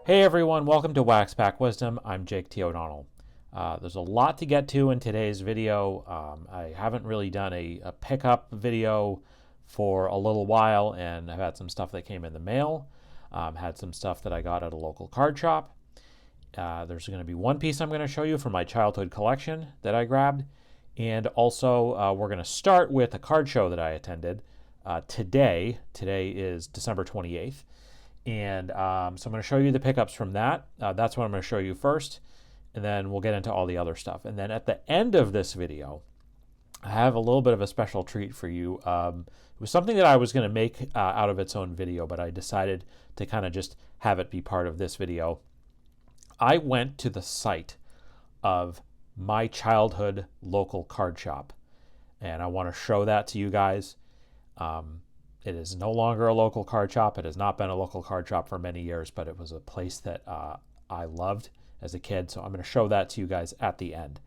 Hey everyone, welcome to Wax Pack Wisdom. I'm Jake T. O'Donnell. There's a lot to get to in today's video. I haven't really done a pickup video for a little while, and I've had some stuff that came in the mail. Had some stuff that I got at a local card shop. There's going to be one piece I'm going to show you from my childhood collection that I grabbed. And also, we're going to start with a card show that I attended today. Today is December 28th. And so I'm going to show you the pickups from that. That's what I'm going to show you first, and then we'll get into all the other stuff. And then at the end of this video, I have a little bit of a special treat for you. It was something that I was going to make out of its own video, but I decided to kind of just have it be part of this video. I went to the site of my childhood local card shop, and I want to show that to you guys. It is no longer a local card shop. It has not been a local card shop for many years, but it was a place that I loved as a kid. So I'm going to show that to you guys at the end.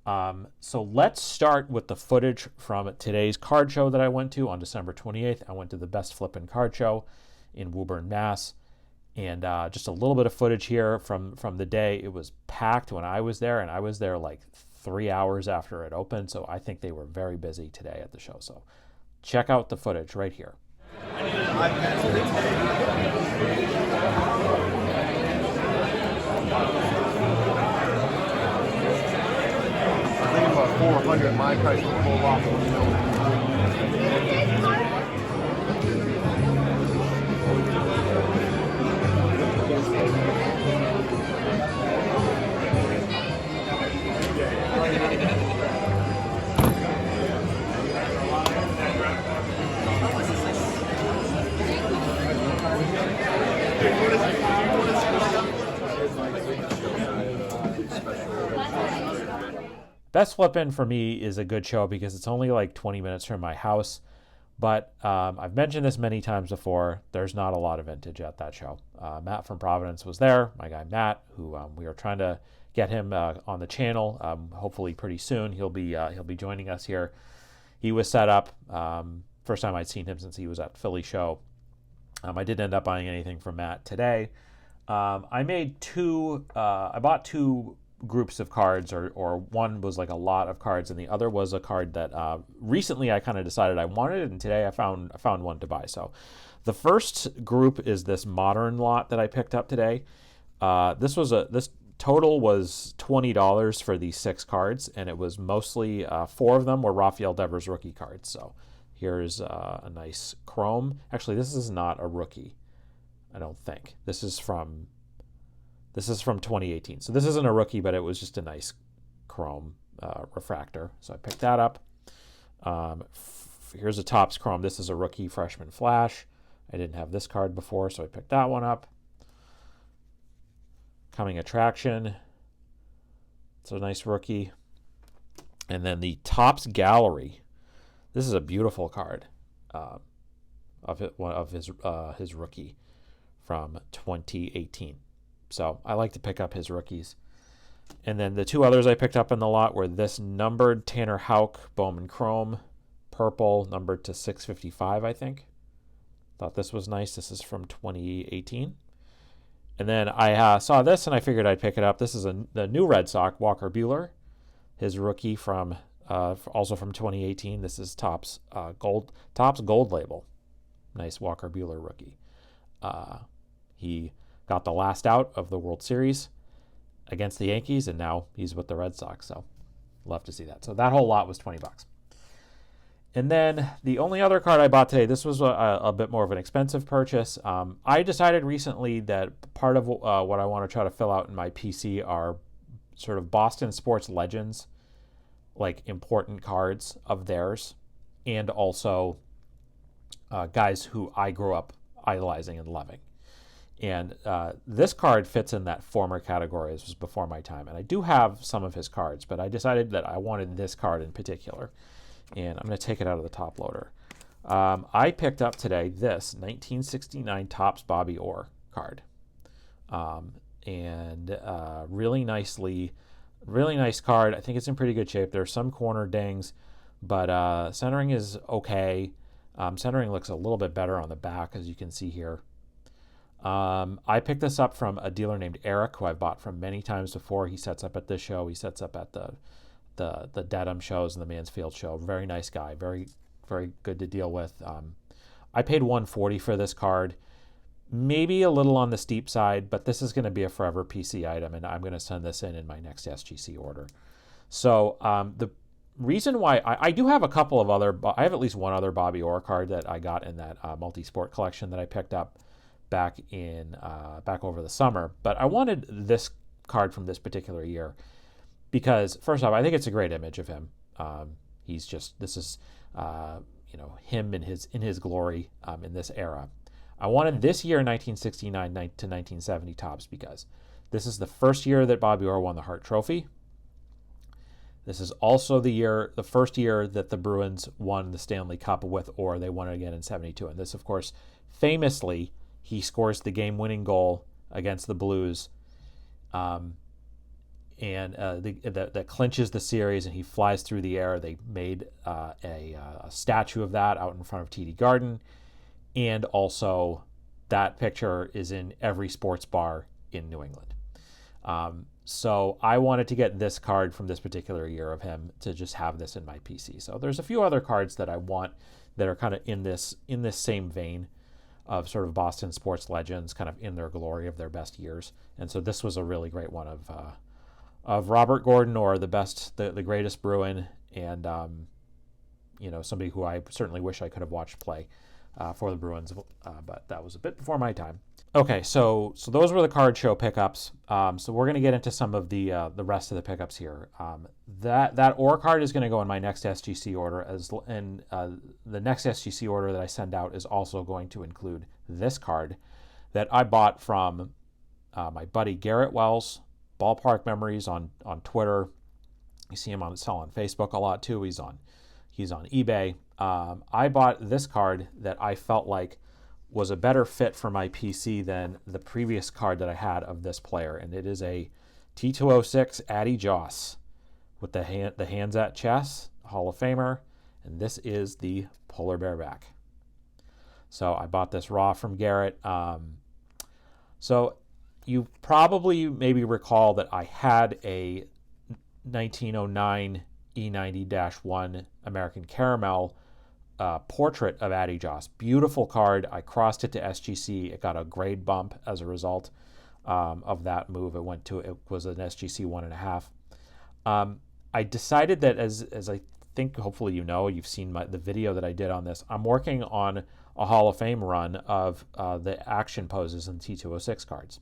So let's start with the footage from today's card show that I went to on December 28th. I went to the Best Flippin Card Show in Woburn, Mass. And just a little bit of footage here from the day. It was packed when I was there, and I was there like 3 hours after it opened. So I think they were very busy today at the show. So check out the footage right here. I need an iPad. I think about 400. My price will pull off. Best Flippin' for me is a good show because it's only like 20 minutes from my house. But I've mentioned this many times before. There's not a lot of vintage at that show. Matt from Providence was there. My guy Matt, who we are trying to get him on the channel. Hopefully pretty soon he'll be joining us here. He was set up. First time I'd seen him since he was at Philly show. I didn't end up buying anything from Matt today. I bought two groups of cards, or one was like a lot of cards, and the other was a card that recently I kind of decided I wanted, and today I found one to buy. So the first group is this modern lot that I picked up today. This total was $20 for these 6 cards, and it was mostly 4 of them were Rafael Devers rookie cards. So here's a nice chrome. Actually, this is not a rookie, I don't think. This is from 2018. So this isn't a rookie, but it was just a nice chrome refractor. So I picked that up. Here's a Topps chrome. This is a rookie freshman flash. I didn't have this card before, so I picked that one up. Coming Attraction. It's a nice rookie. And then the Topps Gallery. This is a beautiful card of his rookie from 2018. So I like to pick up his rookies. And then the 2 others I picked up in the lot were this numbered Tanner Houck Bowman Chrome, purple, numbered to 655, I think. Thought this was nice. This is from 2018. And then I saw this and I figured I'd pick it up. This is the new Red Sox, Walker Buehler, his rookie from also from 2018. This is Topps Gold Label. Nice Walker Buehler rookie. He got the last out of the World Series against the Yankees, and now he's with the Red Sox. So love to see that. So that whole lot was $20. And then the only other card I bought today, this was a bit more of an expensive purchase. I decided recently that part of what I want to try to fill out in my PC are sort of Boston sports legends, like important cards of theirs, and also guys who I grew up idolizing and loving. And this card fits in that former category. This was before my time. And I do have some of his cards, but I decided that I wanted this card in particular. And I'm going to take it out of the top loader. I picked up today this 1969 Topps Bobby Orr card. Really nice card. I think it's in pretty good shape. There's some corner dings, but centering is okay. Centering looks a little bit better on the back, as you can see here. I picked this up from a dealer named Eric, who I've bought from many times before. He sets up at this show. He sets up at the Dedham shows and the Mansfield show. Very nice guy. Very, very good to deal with. I paid $140 for this card. Maybe a little on the steep side, but this is going to be a forever PC item, and I'm going to send this in my next SGC order. So the reason why I do have a couple of other, I have at least one other Bobby Orr card that I got in that multi-sport collection that I picked up back over the summer, but I wanted this card from this particular year because, first off, I think it's a great image of him. This is him in his glory in this era. I wanted this year 1969 to 1970 tops because this is the first year that Bobby Orr won the Hart Trophy. This is also the first year that the Bruins won the Stanley Cup with Orr. They won it again in 72. And this, of course, famously, he scores the game-winning goal against the Blues that clinches the series, and he flies through the air. They made a statue of that out in front of TD Garden. And also, that picture is in every sports bar in New England. So I wanted to get this card from this particular year of him to just have this in my PC. So there's a few other cards that I want that are kind of in this same vein of sort of Boston sports legends, kind of in their glory of their best years. And so this was a really great one of Robert Gordon, or the greatest Bruin, and somebody who I certainly wish I could have watched play for the Bruins, but that was a bit before my time. Okay, so those were the card show pickups. So we're going to get into some of the rest of the pickups here. That Orr card is going to go in my next SGC order, and the next SGC order that I send out is also going to include this card that I bought from my buddy Garrett Wells, Ballpark Memories on Twitter. You see him on Facebook a lot too. He's on eBay. I bought this card that I felt like was a better fit for my PC than the previous card that I had of this player, and it is a T206 Addy Joss with the hands at chess, Hall of Famer, and this is the polar bear back. So I bought this raw from Garrett. So you probably maybe recall that I had a 1909 E90-1 American Caramel portrait of Addy Joss. Beautiful card. I crossed it to SGC. It got a grade bump as a result of that move. It was an SGC 1.5. I decided that as I think hopefully you've seen the video that I did on this, I'm working on a Hall of Fame run of the action poses in T206 cards.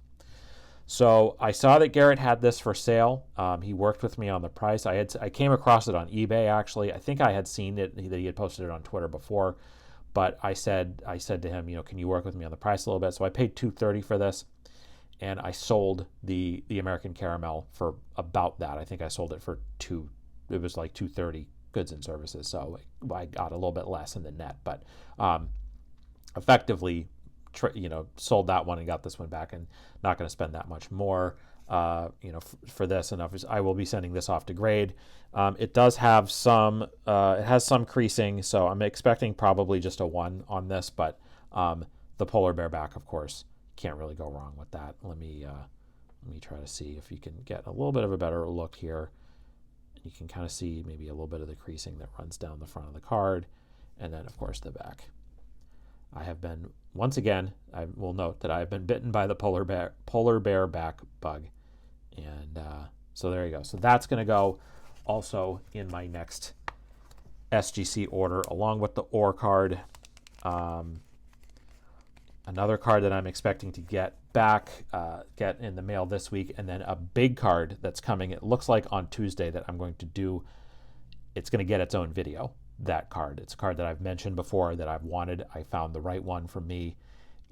So I saw that Garrett had this for sale. He worked with me on the price. I came across it on eBay, actually. I think I had seen it, that he had posted it on Twitter before, but I said to him, can you work with me on the price a little bit? So I paid $230 for this, and I sold the American Caramel for about that. I think I sold it for it was like $230 goods and services. So I got a little bit less in the net, but effectively, sold that one and got this one back, and not going to spend that much more, for this. And I will be sending this off to grade. It does have it has some creasing, so I'm expecting probably just a 1 on this, but the polar bear back, of course, can't really go wrong with that. Let me try to see if you can get a little bit of a better look here. You can kind of see maybe a little bit of the creasing that runs down the front of the card, and then, of course, the back. I have been, once again, I will note that I have been bitten by the polar bear back bug. And so there you go. So that's going to go also in my next SGC order, along with the Orr card. Another card that I'm expecting to get in the mail this week, and then a big card that's coming, it looks like on Tuesday, that I'm going to do. It's going to get its own video. That card. It's a card that I've mentioned before that I've wanted. I found the right one for me,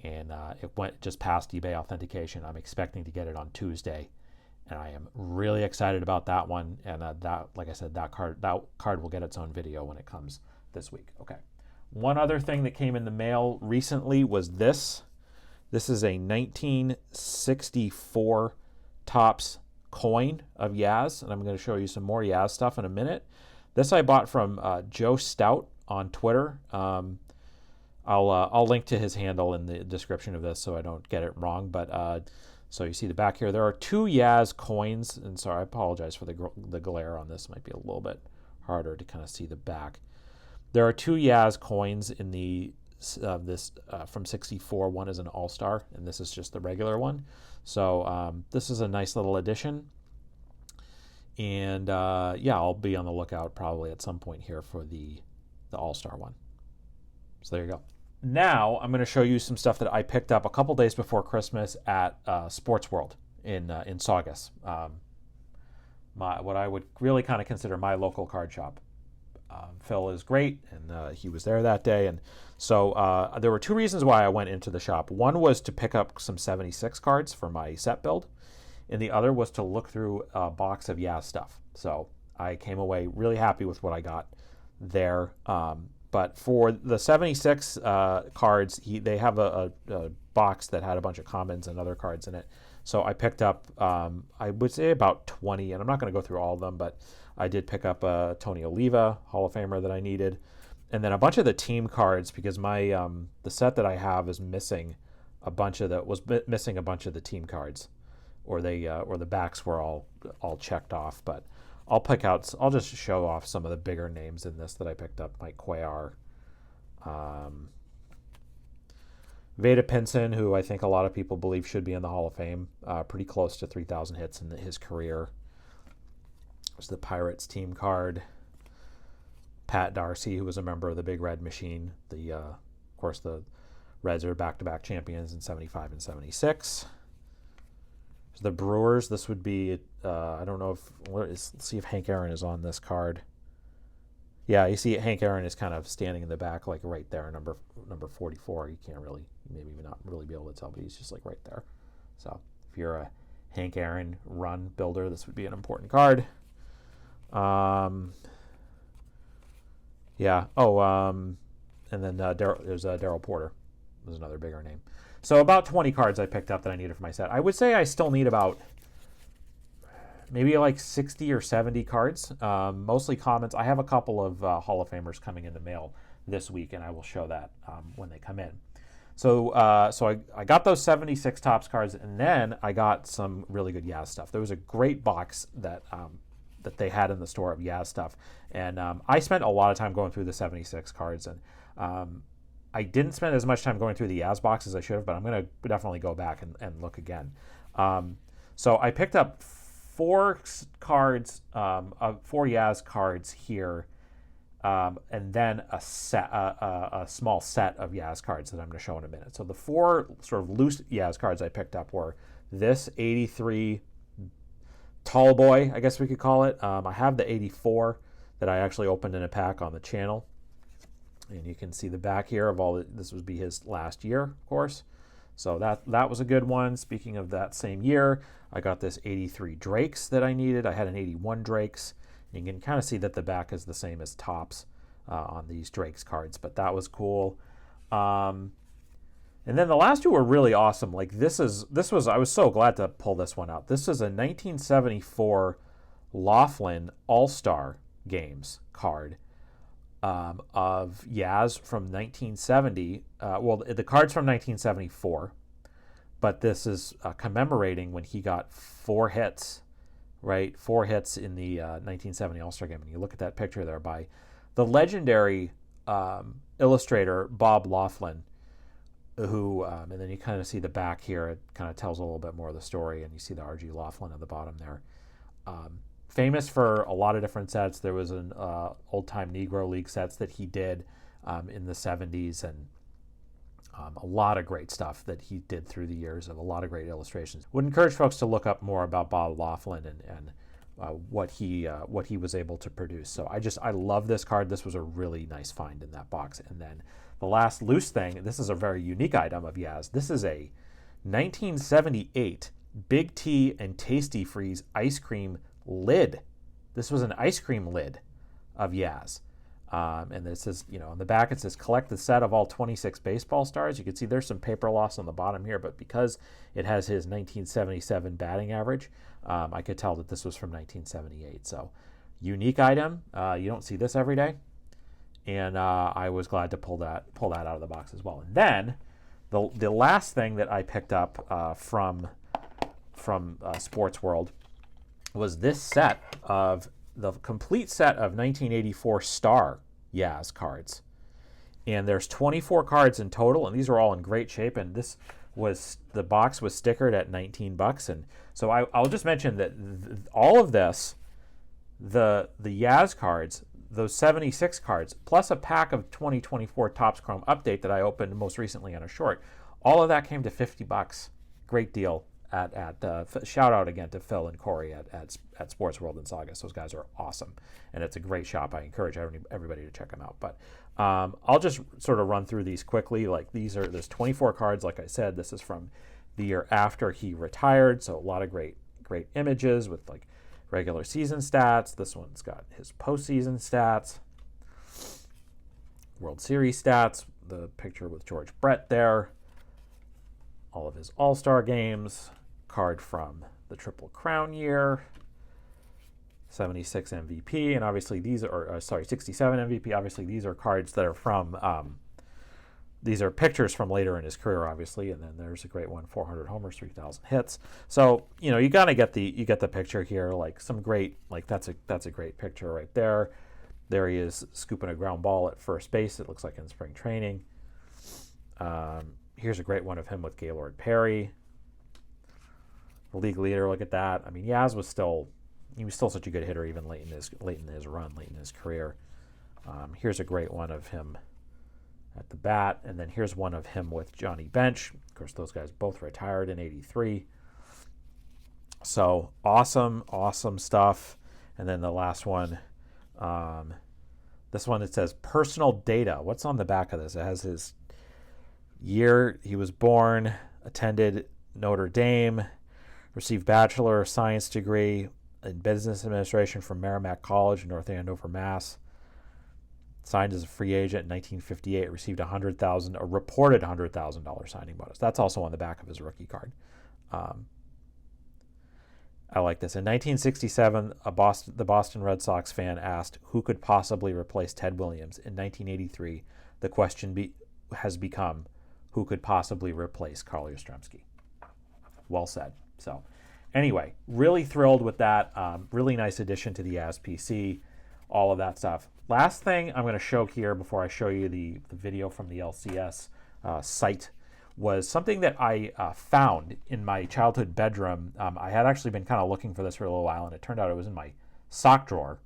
and it went just past eBay authentication. I'm expecting to get it on Tuesday, and I am really excited about that one. And like I said, that card will get its own video when it comes this week. Okay. One other thing that came in the mail recently was this. This is a 1964 Topps coin of Yaz, and I'm going to show you some more Yaz stuff in a minute. This I bought from Joe Stout on Twitter. I'll link to his handle in the description of this so I don't get it wrong. But so you see the back here. There are 2 Yaz coins, and sorry, I apologize for the glare on this. Might be a little bit harder to kind of see the back. There are 2 Yaz coins in the this from 64. One is an All-Star, and this is just the regular one. So this is a nice little addition. And yeah, I'll be on the lookout probably at some point here for the All-Star one. So there you go. Now I'm going to show you some stuff that I picked up a couple days before Christmas at Sportsworld in Saugus. What I would really kind of consider my local card shop. Phil is great, and he was there that day. And so there were 2 reasons why I went into the shop. One was to pick up some 76 cards for my set build, and the other was to look through a box of Yaz stuff. So I came away really happy with what I got there. But for the 76 cards, they have a box that had a bunch of commons and other cards in it. So I picked up, I would say about 20, and I'm not going to go through all of them, but I did pick up a Tony Oliva Hall of Famer that I needed, and then a bunch of the team cards, because my the set that I have is missing a bunch of the team cards, or the backs were all checked off. But I'll just show off some of the bigger names in this that I picked up. Mike Cuellar, Veda Pinson, who I think a lot of people believe should be in the Hall of Fame, pretty close to 3,000 hits in his career. There's the Pirates team card. Pat Darcy, who was a member of the Big Red Machine. Of course, the Reds are back-to-back champions in 75 and 76. The Brewers, this would be, I don't know let's see if Hank Aaron is on this card. Yeah, you see Hank Aaron is kind of standing in the back, like right there, number 44. You can't really, maybe not really be able to tell, but he's just like right there. So if you're a Hank Aaron run builder, this would be an important card. Yeah. And then there's Darryl Porter. Was another bigger name. So about 20 cards I picked up that I needed for my set. I would say I still need about maybe like 60 or 70 cards, mostly commons. I have a couple of Hall of Famers coming in the mail this week, and I will show that when they come in. So I got those 76 Topps cards, and then I got some really good Yaz stuff. There was a great box that they had in the store of Yaz stuff, and I spent a lot of time going through the 76 cards, and I didn't spend as much time going through the Yaz box as I should have, but I'm going to definitely go back and look again. So I picked up 4 cards, 4 Yaz cards here, and then a small set of Yaz cards that I'm going to show in a minute. So the 4 sort of loose Yaz cards I picked up were this 83 Tall Boy, I guess we could call it. I have the 84 that I actually opened in a pack on the channel. And you can see the back here of this would be his last year, of course. So that was a good one. Speaking of that same year, I got this 83 Drakes that I needed. I had an 81 Drakes. You can kind of see that the back is the same as Topps on these Drakes cards, but that was cool. And then the last 2 were really awesome. Like I was so glad to pull this one out. This is a 1974 Laughlin All-Star Games card. Of Yaz from 1970. The card's from 1974, but this is commemorating when he got 4 hits, right? 4 hits in the 1970 All-Star Game. And you look at that picture there by the legendary illustrator Bob Laughlin, who, and then you kind of see the back here. It kind of tells a little bit more of the story, and you see the R.G. Laughlin at the bottom there. Famous for a lot of different sets. There was an old-time Negro League sets that he did in the 70s, and a lot of great stuff that he did through the years, of a lot of great illustrations. Would encourage folks to look up more about Bob Laughlin and what he was able to produce. So I love this card. This was a really nice find in that box. And then the last loose thing, this is a very unique item of Yaz. This is a 1978 Big T and Tasty Freeze ice cream lid. This was an ice cream lid of Yaz. And this is, on the back it says collect the set of all 26 baseball stars. You can see there's some paper loss on the bottom here, but because it has his 1977 batting average, I could tell that this was from 1978. So unique item. You don't see this every day. and I was glad to pull that out of the box as well. And then the last thing that I picked up from Sportsworld was this set of the complete set of 1984 Star Yaz cards. And there's 24 cards in total, and these are all in great shape. And the box was stickered at $19, and so I'll just mention that all of this, the Yaz cards, those 76 cards, plus a pack of 2024 Topps Chrome Update that I opened most recently on a short, all of that came to $50. Great deal. Shout out again to Phil and Corey at Sportsworld and Saugus. Those guys are awesome, and it's a great shop. I encourage everybody to check them out. But I'll just sort of run through these quickly. Like there's 24 cards. Like I said, this is from the year after he retired, so a lot of great images with like regular season stats. This one's got his postseason stats, World Series stats. The picture with George Brett there. All of his All-Star games. Card from the Triple Crown year, 76 MVP, and obviously these are 67 MVP. Obviously these are cards that are from these are pictures from later in his career, obviously. And then there's a great one, 400 homers, 3,000 hits. So you gotta get the picture here. Like some great, like that's a great picture right there. There he is scooping a ground ball at first base. It looks like in spring training. Here's a great one of him with Gaylord Perry. The league leader, look at that. I mean, Yaz was still such a good hitter even late in his career. Here's a great one of him at the bat, and then here's one of him with Johnny Bench. Of course, those guys both retired in '83. So awesome stuff. And then the last one, this one, it says personal data. What's on the back of this? It has his year he was born, attended Notre Dame, received Bachelor of Science degree in Business Administration from Merrimack College in North Andover, Mass. Signed as a free agent in 1958, received a reported $100,000 signing bonus. That's also on the back of his rookie card. I like this. In 1967, the Boston Red Sox fan asked who could possibly replace Ted Williams. In 1983, the question has become who could possibly replace Carl Yastrzemski. Well said. So anyway, really thrilled with that. Really nice addition to the ASPC, all of that stuff. Last thing I'm going to show here before I show you the video from the LCS site was something that I found in my childhood bedroom. I had actually been kind of looking for this for a little while, and it turned out it was in my sock drawer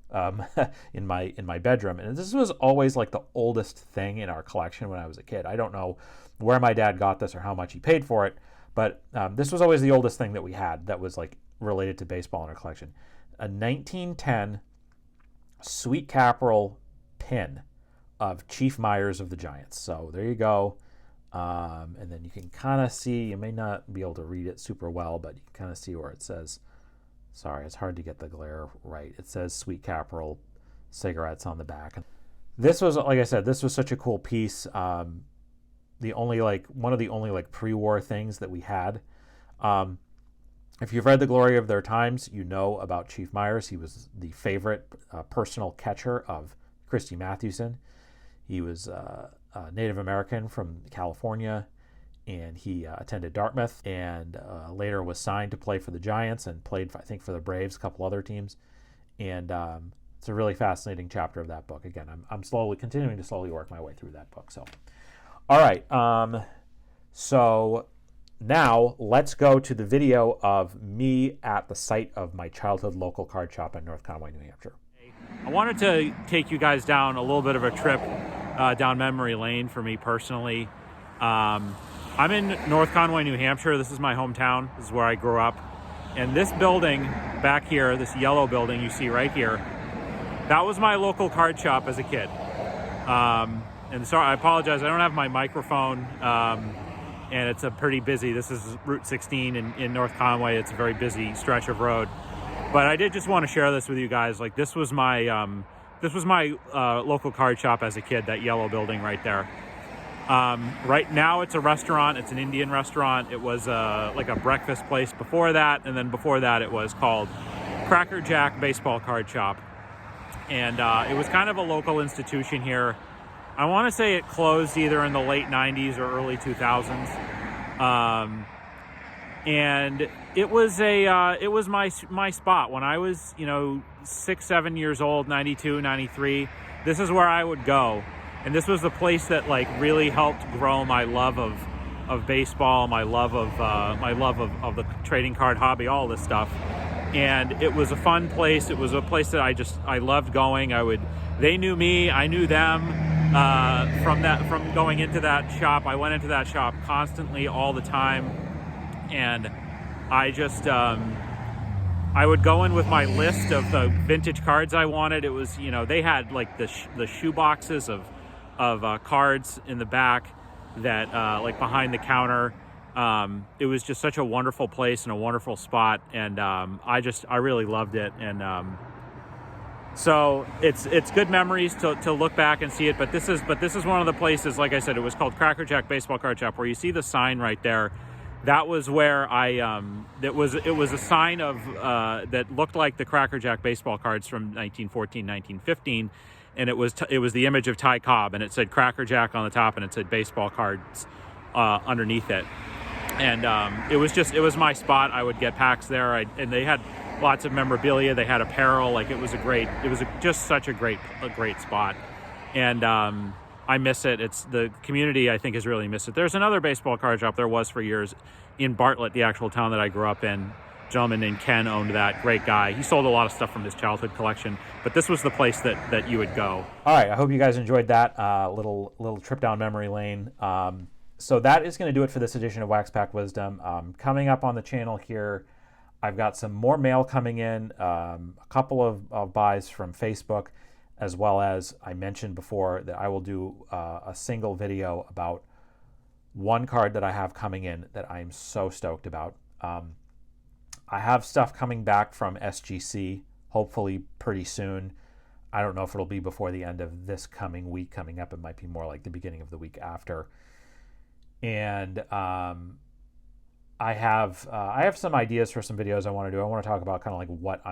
in my bedroom. And this was always like the oldest thing in our collection when I was a kid. I don't know where my dad got this or how much he paid for it, but this was always the oldest thing that we had that was like related to baseball in our collection. A 1910 Sweet Caporal pin of Chief Myers of the Giants. So there you go. And then you can kind of see, you may not be able to read it super well, but you can kind of see where it says, sorry, it's hard to get the glare right. It says Sweet Caporal cigarettes on the back. This was, like I said, this was such a cool piece. One of the only pre-war things that we had. If you've read The Glory of Their Times, you know about Chief Myers. He was the favorite personal catcher of Christy Mathewson. He was Native American from California, and he attended Dartmouth, and later was signed to play for the Giants and played, I think, for the Braves, a couple other teams. And it's a really fascinating chapter of that book. Again, I'm continuing to slowly work my way through that book. So, all right. So now let's go to the video of me at the site of my childhood local card shop in North Conway, New Hampshire. I wanted to take you guys down a little bit of a trip down memory lane for me personally. I'm in North Conway, New Hampshire. This is my hometown. This is where I grew up. And this building back here, this yellow building you see right here, that was my local card shop as a kid. And sorry, I apologize, I don't have my microphone, and it's a pretty busy, this is Route 16 in North Conway. It's a very busy stretch of road. But I did just want to share this with you guys. Like, this was my local card shop as a kid, that yellow building right there. Right now it's a restaurant. It's an Indian restaurant. It was like a breakfast place before that, and then before that it was called Cracker Jack Baseball Card Shop. And it was kind of a local institution here. I want to say it closed either in the late 90s or early 2000s. And it was my spot when I was, 6, 7 years old, 92, 93. This is where I would go. And this was the place that like really helped grow my love of baseball, my love of the trading card hobby, all this stuff. And it was a fun place. It was a place that I loved going. They knew me, I knew them. From going into that shop, I went into that shop constantly all the time. And I just, I would go in with my list of the vintage cards I wanted. It was, they had like the shoe boxes of cards in the back that, like behind the counter. It was just such a wonderful place and a wonderful spot. And I really loved it. And so it's good memories to look back and see it. But this is one of the places, like I said, it was called Cracker Jack Baseball Card Shop, where you see the sign right there. That was where it was a sign of that looked like the Cracker Jack baseball cards from 1914, 1915, and it was the image of Ty Cobb, and it said Cracker Jack on the top, and it said baseball cards underneath it. And it was my spot. I would get packs there, and they had lots of memorabilia. They had apparel. Like it was just such a great spot, and I miss it. It's the community, I think, has really missed it. There's another baseball card shop. There was for years in Bartlett, the actual town that I grew up in. A gentleman named Ken owned that. Great guy. He sold a lot of stuff from his childhood collection, but this was the place that you would go. All right. I hope you guys enjoyed that little trip down memory lane. So that is going to do it for this edition of Wax Pack Wisdom. Coming up on the channel here, I've got some more mail coming in, a couple of buys from Facebook, as well as I mentioned before that I will do a single video about one card that I have coming in that I'm so stoked about. I have stuff coming back from SGC, hopefully pretty soon. I don't know if it'll be before the end of this coming week coming up. It might be more like the beginning of the week after. And I have some ideas for some videos I want to do. I want to talk about kind of like what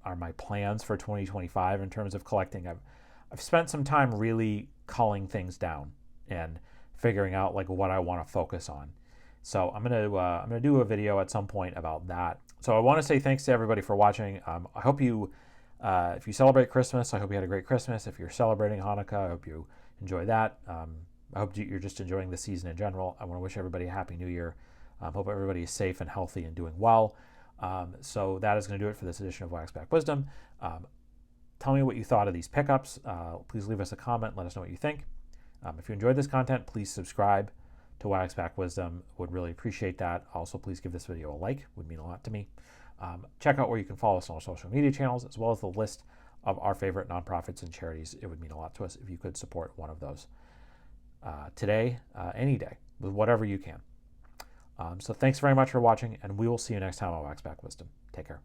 are my plans for 2025 in terms of collecting. I've spent some time really culling things down and figuring out like what I want to focus on. So I'm gonna do a video at some point about that. So I want to say thanks to everybody for watching. I hope if you celebrate Christmas, I hope you had a great Christmas. If you're celebrating Hanukkah, I hope you enjoy that. I hope you're just enjoying the season in general. I want to wish everybody a happy New Year. Hope everybody is safe and healthy and doing well. So that is going to do it for this edition of Wax Pack Wisdom. Tell me what you thought of these pickups. Please leave us a comment. Let us know what you think. If you enjoyed this content, please subscribe to Wax Pack Wisdom. Would really appreciate that. Also, please give this video a like. Would mean a lot to me. Check out where you can follow us on our social media channels, as well as the list of our favorite nonprofits and charities. It would mean a lot to us if you could support one of those today, any day, with whatever you can. So thanks very much for watching, and we will see you next time on Wax Pack Wisdom. Take care.